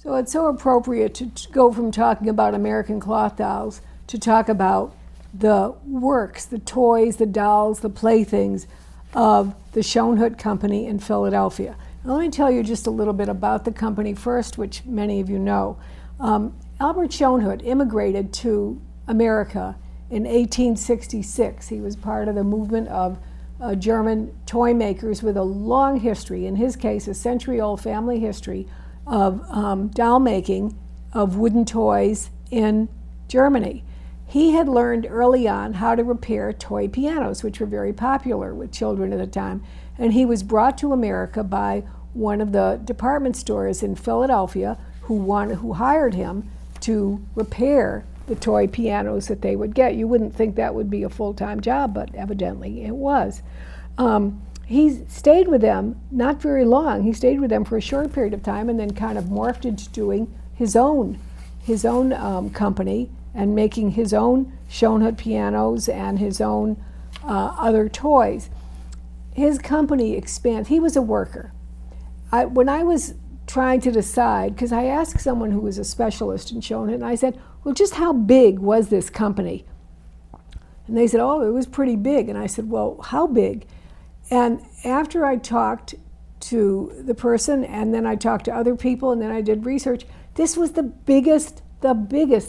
So it's so appropriate to go from talking about American cloth dolls to talk about the works, the toys, the dolls, the playthings of the Schoenhut Company in Philadelphia. Now, let me tell you just a little bit about the company first, which many of you know. Albert Schoenhut immigrated to America in 1866. He was part of the movement of German toy makers with a long history, in his case a century-old family history of doll making of wooden toys in Germany. He had learned early on how to repair toy pianos, which were very popular with children at the time, and he was brought to America by one of the department stores in Philadelphia who hired him to repair the toy pianos that they would get. You wouldn't think that would be a full-time job, but evidently it was. He stayed with them not very long. He stayed with them for a short period of time and then kind of morphed into doing his own company and making his own Schoenhut pianos and his own other toys. His company expanded. He was a worker. When I was trying to decide, because I asked someone who was a specialist in Schoenhut, and I said, well, just how big was this company? And they said, oh, it was pretty big. And I said, well, how big? And after I talked to the person, and then I talked to other people, and then I did research, this was the biggest,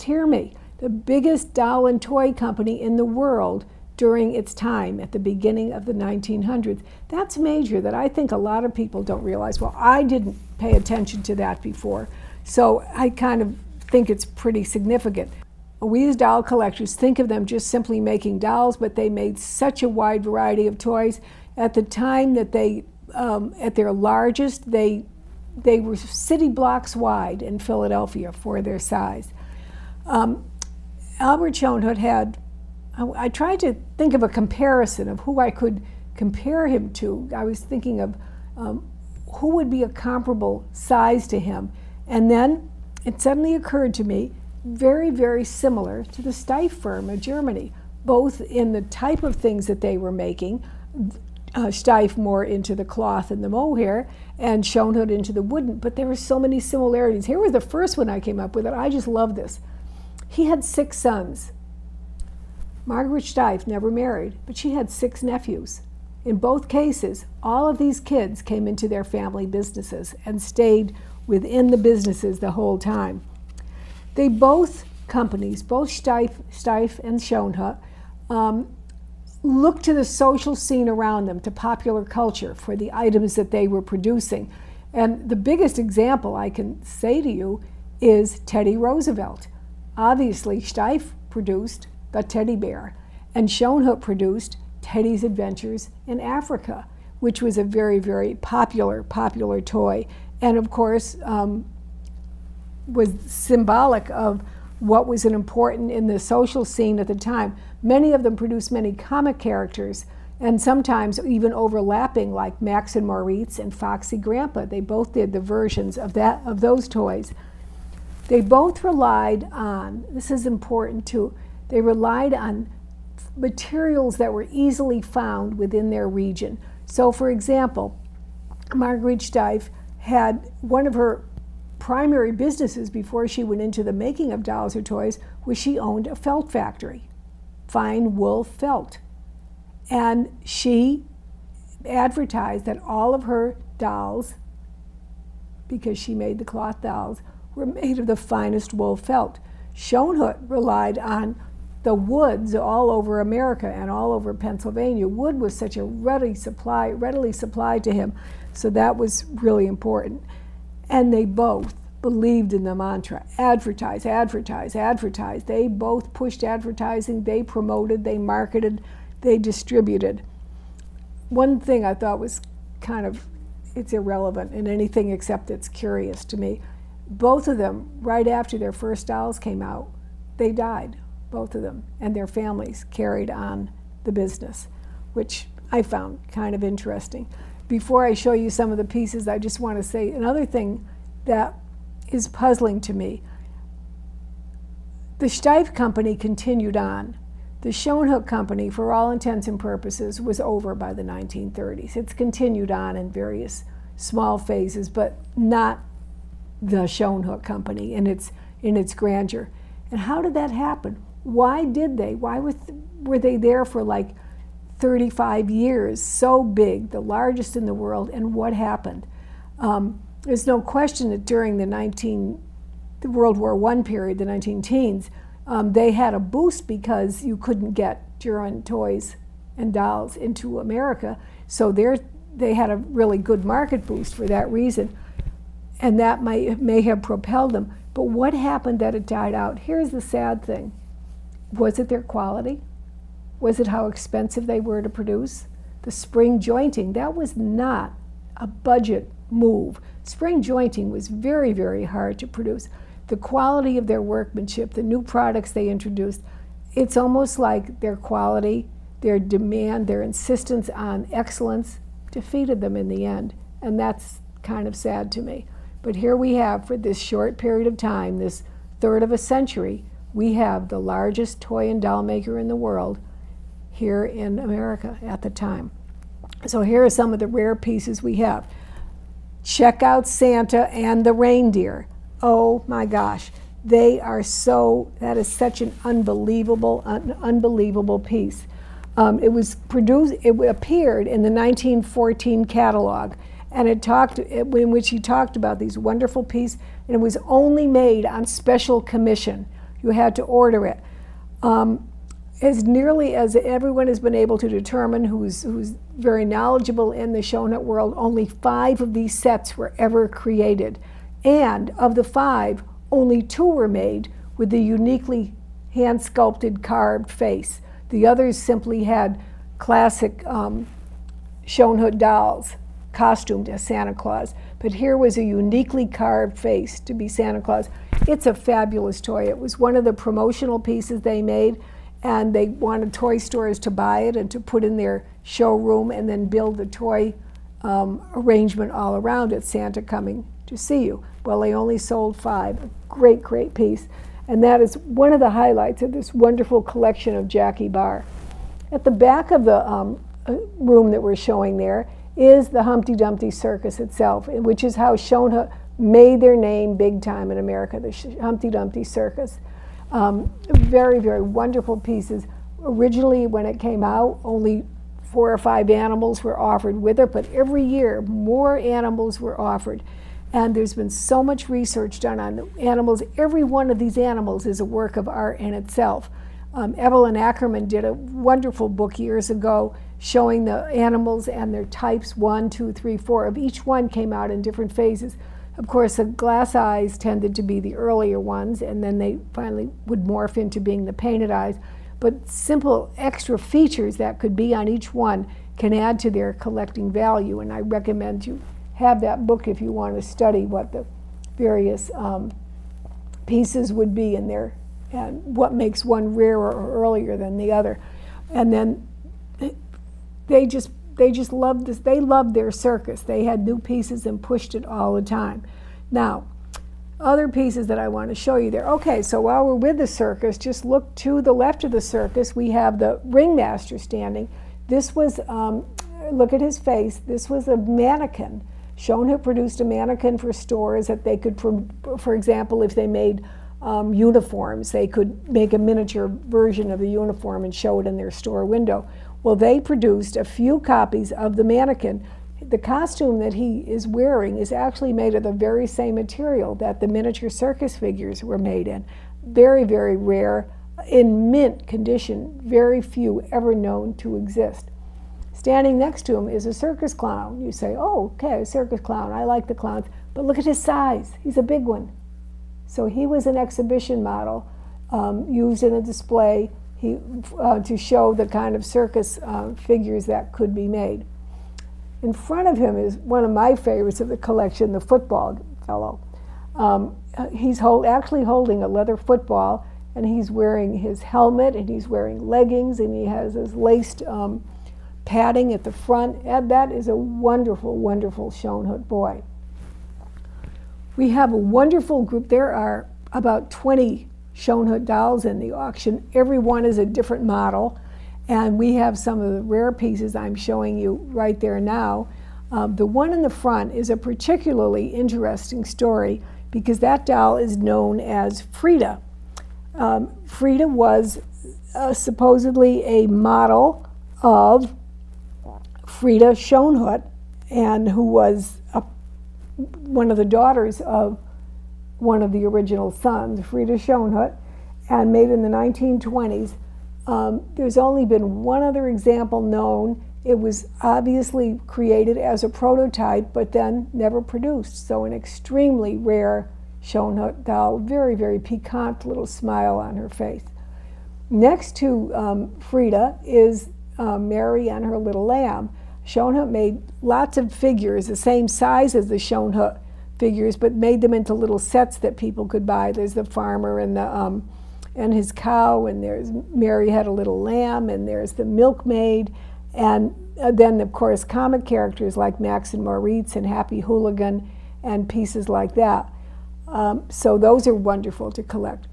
hear me, the biggest doll and toy company in the world during its time at the beginning of the 1900s. That's major, that I think a lot of people don't realize. Well, I didn't pay attention to that before, so I kind of think it's pretty significant. We as doll collectors think of them just simply making dolls, but they made such a wide variety of toys. At the time that they, at their largest, they were city blocks wide in Philadelphia for their size. Albert Schoenhut had, I tried to think of a comparison of who I could compare him to. I was thinking of who would be a comparable size to him. And then it suddenly occurred to me, very, very similar to the Steiff firm of Germany, both in the type of things that they were making, Steiff more into the cloth and the mohair, and Schoenhut into the wooden, but there were so many similarities. Here was the first one I came up with, and I just love this. He had 6 sons. Margaret Steiff never married, but she had 6 nephews. In both cases, all of these kids came into their family businesses and stayed within the businesses the whole time. They both companies, both Steiff and Schoenhut, looked to the social scene around them, to popular culture for the items that they were producing. And the biggest example I can say to you is Teddy Roosevelt. Obviously, Steiff produced the teddy bear, and Schoenhut produced Teddy's Adventures in Africa, which was a very, very popular toy, and of course was symbolic of what was important in the social scene at the time. Many of them produced many comic characters, and sometimes even overlapping, like Max and Moritz and Foxy Grandpa. They both did the versions of those toys. They both relied on, this is important too, they relied on materials that were easily found within their region. So for example, Marguerite Steiff had one of her primary businesses before she went into the making of dolls or toys was she owned a felt factory, fine wool felt. And she advertised that all of her dolls, because she made the cloth dolls, were made of the finest wool felt. Schoenhut relied on the woods all over America and all over Pennsylvania. Wood was such a readily supplied to him, so that was really important. And they both believed in the mantra, advertise, advertise, advertise. They both pushed advertising, they promoted, they marketed, they distributed. One thing I thought was kind of, it's irrelevant in anything except it's curious to me. Both of them, right after their first dolls came out, they died, both of them, and their families carried on the business, which I found kind of interesting. Before I show you some of the pieces, I just want to say another thing that is puzzling to me. The Steiff Company continued on. The Schoenhut Company, for all intents and purposes, was over by the 1930s. It's continued on in various small phases, but not the Schoenhut Company in its grandeur. And how did that happen? Why did they? Why were they there for like 35 years, so big, the largest in the world, and what happened? There's no question that during the World War I period, the 19-teens, they had a boost because you couldn't get German toys and dolls into America, so they had a really good market boost for that reason, and that may have propelled them. But what happened that it died out? Here's the sad thing. Was it their quality? Was it how expensive they were to produce? The spring jointing, that was not a budget move. Spring jointing was very, very hard to produce. The quality of their workmanship, the new products they introduced, it's almost like their quality, their demand, their insistence on excellence defeated them in the end. And that's kind of sad to me. But here we have, for this short period of time, this third of a century, we have the largest toy and doll maker in the world here in America at the time. So here are some of the rare pieces we have. Check out Santa and the reindeer. Oh my gosh, that is such an unbelievable piece. It appeared in the 1914 catalog, and in which he talked about these wonderful pieces, and it was only made on special commission. You had to order it. As nearly as everyone has been able to determine, who's very knowledgeable in the Schoenhut world, only 5 of these sets were ever created. And of the 5, only 2 were made with the uniquely hand-sculpted carved face. The others simply had classic Schoenhut dolls costumed as Santa Claus. But here was a uniquely carved face to be Santa Claus. It's a fabulous toy. It was one of the promotional pieces they made, and they wanted toy stores to buy it and to put in their showroom and then build the toy arrangement all around it, Santa coming to see you. Well, they only sold 5. A great, great piece. And that is one of the highlights of this wonderful collection of Jackie Barr. At the back of the room that we're showing there is the Humpty Dumpty Circus itself, which is how Schoenhut made their name big time in America, the Humpty Dumpty Circus. Very, very wonderful pieces. Originally, when it came out, only 4 or 5 animals were offered with it, but every year more animals were offered. And there's been so much research done on the animals. Every one of these animals is a work of art in itself. Evelyn Ackerman did a wonderful book years ago showing the animals and their types, 1, 2, 3, 4 of each one came out in different phases. Of course, the glass eyes tended to be the earlier ones, and then they finally would morph into being the painted eyes. But simple extra features that could be on each one can add to their collecting value, and I recommend you have that book if you want to study what the various pieces would be in there and what makes one rarer or earlier than the other. And then they just loved this. They loved their circus. They had new pieces and pushed it all the time. Now, other pieces that I want to show you there. Okay, so while we're with the circus, just look to the left of the circus. We have the ringmaster standing. This was, look at his face. This was a mannequin. Schoenhut produced a mannequin for stores that they could, for example, if they made uniforms, they could make a miniature version of the uniform and show it in their store window. Well, they produced a few copies of the mannequin. The costume that he is wearing is actually made of the very same material that the miniature circus figures were made in. Very, very rare, in mint condition, very few ever known to exist. Standing next to him is a circus clown. You say, oh, okay, a circus clown. I like the clowns. But look at his size. He's a big one. So he was an exhibition model used in a display to show the kind of circus figures that could be made. In front of him is one of my favorites of the collection, the football fellow. He's actually holding a leather football, and he's wearing his helmet, and he's wearing leggings, and he has his laced padding at the front. And that is a wonderful, wonderful Schoenhut boy. We have a wonderful group. There are about 20 Schoenhut dolls in the auction. Every one is a different model. And we have some of the rare pieces I'm showing you right there now. The one in the front is a particularly interesting story because that doll is known as Frida. Frida was supposedly a model of Frida Schoenhut, and who was one of the daughters of one of the original sons, Frida Schoenhut, and made in the 1920s. There's only been one other example known. It was obviously created as a prototype, but then never produced. So an extremely rare Schoenhut doll, very, very piquant little smile on her face. Next to Frida is Mary and her little lamb. Schoenhut made lots of figures the same size as the Schoenhut figures, but made them into little sets that people could buy. There's the farmer and the and his cow, and there's Mary had a little lamb, and there's the milkmaid, and then of course comic characters like Max and Moritz and Happy Hooligan and pieces like that. So those are wonderful to collect.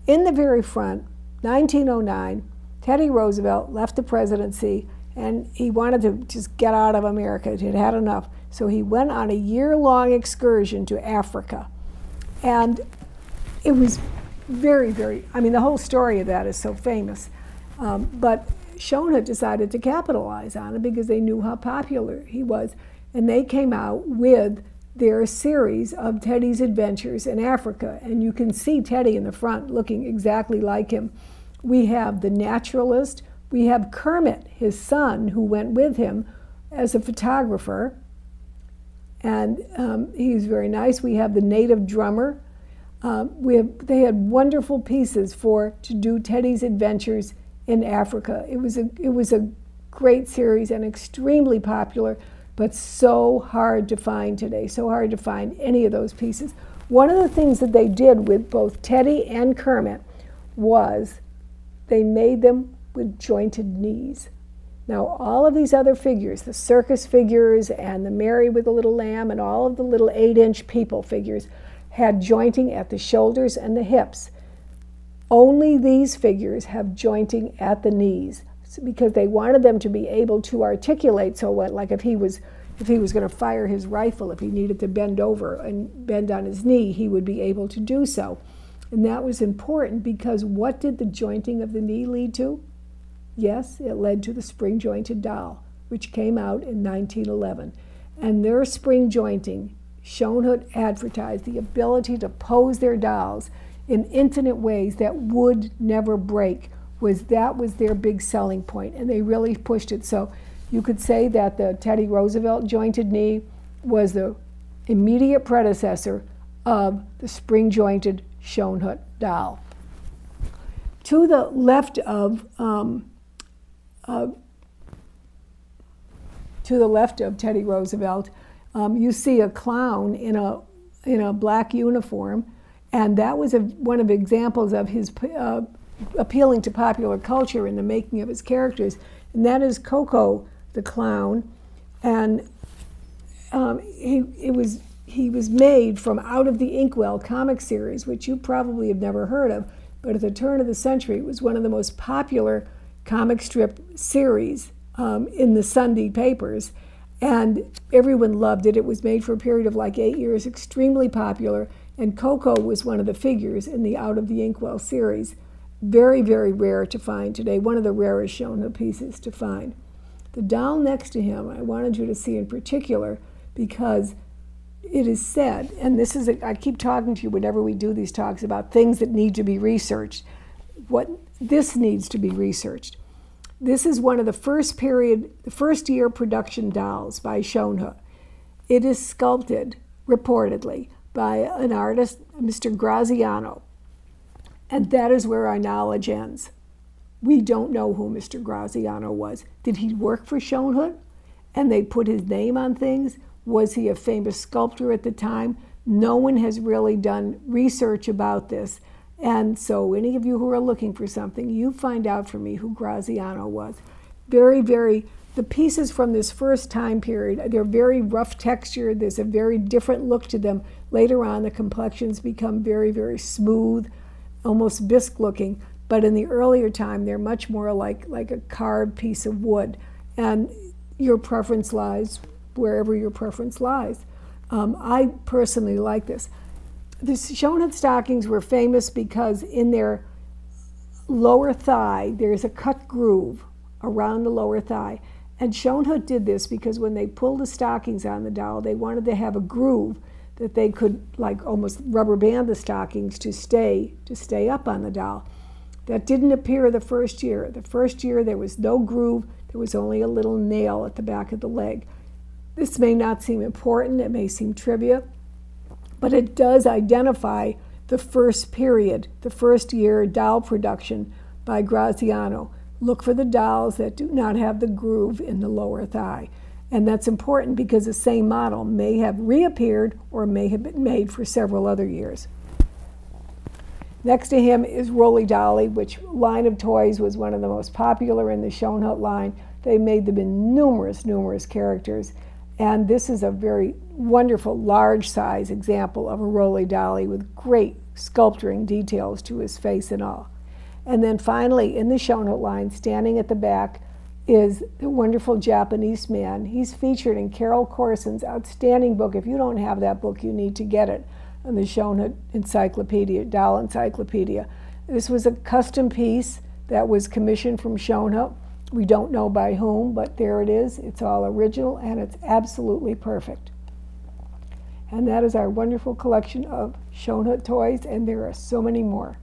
In the very front, 1909, Teddy Roosevelt left the presidency, and he wanted to just get out of America. He'd had enough. So he went on a year-long excursion to Africa. And it was very, very, I mean, the whole story of that is so famous. But Schoenhut decided to capitalize on it because they knew how popular he was. And they came out with their series of Teddy's adventures in Africa. And you can see Teddy in the front looking exactly like him. We have the naturalist. We have Kermit, his son, who went with him as a photographer. And he's very nice. We have the native drummer. They had wonderful pieces to do Teddy's adventures in Africa. It was a great series and extremely popular, but so hard to find today, so hard to find any of those pieces. One of the things that they did with both Teddy and Kermit was they made them with jointed knees. Now, all of these other figures, the circus figures and the Mary with the little lamb and all of the little 8-inch people figures, had jointing at the shoulders and the hips. Only these figures have jointing at the knees, because they wanted them to be able to articulate so well, like if he was going to fire his rifle, if he needed to bend over and bend on his knee, he would be able to do so. And that was important because what did the jointing of the knee lead to? Yes, it led to the spring-jointed doll, which came out in 1911. And their spring jointing, Schoenhut advertised the ability to pose their dolls in infinite ways that would never break. That was their big selling point, and they really pushed it. So you could say that the Teddy Roosevelt jointed knee was the immediate predecessor of the spring-jointed Schoenhut doll. To the left of Teddy Roosevelt, you see a clown in a black uniform, and that was one of the examples of his appealing to popular culture in the making of his characters, and that is Coco the Clown. And he was made from Out of the Inkwell comic series, which you probably have never heard of, but at the turn of the century it was one of the most popular comic strip series in the Sunday papers, and everyone loved it. It was made for a period of like 8 years, extremely popular, and Coco was one of the figures in the Out of the Inkwell series. Very, very rare to find today, one of the rarest Schoenhut pieces to find. The doll next to him I wanted you to see in particular because it is said, and this is, I keep talking to you whenever we do these talks about things that need to be researched. This needs to be researched. This is one of the first year production dolls by Schoenhut. It is sculpted, reportedly, by an artist, Mr. Graziano. And that is where our knowledge ends. We don't know who Mr. Graziano was. Did he work for Schoenhut and they put his name on things? Was he a famous sculptor at the time? No one has really done research about this. And so any of you who are looking for something, you find out for me who Graziano was. The pieces from this first time period, they're very rough textured. There's a very different look to them. Later on, the complexions become very, very smooth, almost bisque looking. But in the earlier time, they're much more like a carved piece of wood. And your preference lies wherever your preference lies. I personally like this. The Schoenhut stockings were famous because in their lower thigh there's a cut groove around the lower thigh. And Schoenhut did this because when they pulled the stockings on the doll, they wanted to have a groove that they could like almost rubber band the stockings to stay up on the doll. That didn't appear the first year. The first year there was no groove, there was only a little nail at the back of the leg. This may not seem important, it may seem trivia, but it does identify the first period, the first year doll production by Graziano. Look for the dolls that do not have the groove in the lower thigh. And that's important because the same model may have reappeared or may have been made for several other years. Next to him is Roly Dolly, which line of toys was one of the most popular in the Schoenhut line. They made them in numerous characters. And this is a very wonderful, large size example of a Roly Dolly with great sculpturing details to his face and all. And then finally, in the Schoenhut line, standing at the back, is the wonderful Japanese man. He's featured in Carol Corson's outstanding book. If you don't have that book, you need to get it, on the Schoenhut Encyclopedia, Doll Encyclopedia. This was a custom piece that was commissioned from Schoenhut. We don't know by whom, but there it is. It's all original, and it's absolutely perfect. And that is our wonderful collection of Schoenhut toys, and there are so many more.